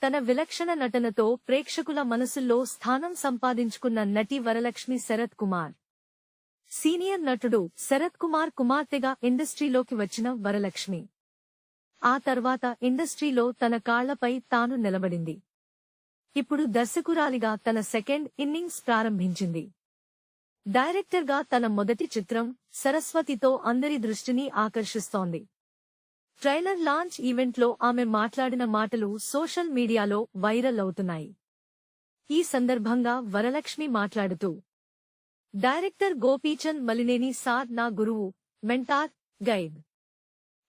తన విలక్షణ నటనతో ప్రేక్షకుల మనసుల్లో స్థానం సంపాదించుకున్న నటి వరలక్ష్మి శరత్ కుమార్. సీనియర్ నటుడు శరత్ కుమార్ కుమార్తెగా ఇండస్ట్రీలోకి వచ్చిన వరలక్ష్మి ఆ తర్వాత ఇండస్ట్రీలో తన కాళ్లపై తాను నిలబడింది. ఇప్పుడు దర్శకురాలిగా తన సెకండ్ ఇన్నింగ్స్ ప్రారంభించింది. డైరెక్టర్గా తన మొదటి చిత్రం సరస్వతితో అందరి దృష్టిని ఆకర్షిస్తోంది. ట్రైలర్ లాంచ్ ఈవెంట్లో ఆమె మాట్లాడిన మాటలు సోషల్ మీడియాలో వైరల్ అవుతున్నాయి. ఈ సందర్భంగా వరలక్ష్మి మాట్లాడుతూ, డైరెక్టర్ గోపీచంద్ మలినేని సార్ నా గురువు, మెంటార్, గైడ్.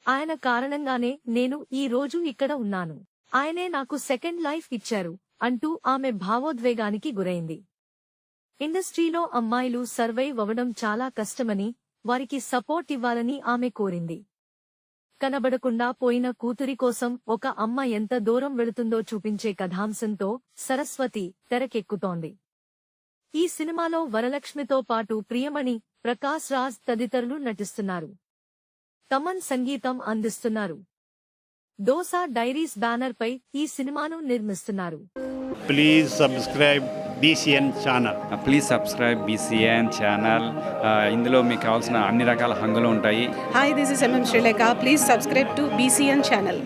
ఆయన కారణంగానే నేను ఈ రోజు ఇక్కడ ఉన్నాను. ఆయనే నాకు సెకండ్ లైఫ్ ఇచ్చారు అంటూ ఆమె భావోద్వేగానికి గురైంది. ఇండస్ట్రీలో అమ్మాయిలు సర్వైవ్ అవ్వడం చాలా కష్టమని, వారికి సపోర్ట్ ఇవ్వాలని ఆమె కోరింది. కనబడకుండా పోయిన కూతురి కోసం ఒక అమ్మ ఎంత దూరం వెళుతుందో చూపించే కథాంశంతో సరస్వతి తెరకెక్కుతోంది. ఈ సినిమాలో వరలక్ష్మితో పాటు ప్రియమణి, ప్రకాశ్ రాజ్ తదితరులు నటిస్తున్నారు. తమన్ సంగీతం అందిస్తున్నారు. దోసా డైరీస్ బ్యానర్ పై ఈ సినిమాను నిర్మిస్తున్నారు. Please subscribe BCN channel. Please subscribe BCN channel. ఇందులో మీకు కావాల్సిన అన్ని రకాల హంగులు ఉంటాయి. Hi, this is MM Sri Lanka. Please subscribe to BCN channel.